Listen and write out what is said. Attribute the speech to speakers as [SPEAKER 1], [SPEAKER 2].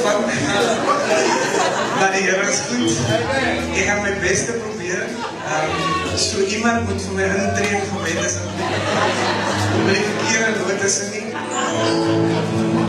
[SPEAKER 1] vat. Maar die Here is goed. Ek gaan my bes te probeer. So iemand moet vir my intree in gebed as ek die verkeerde note sing nie.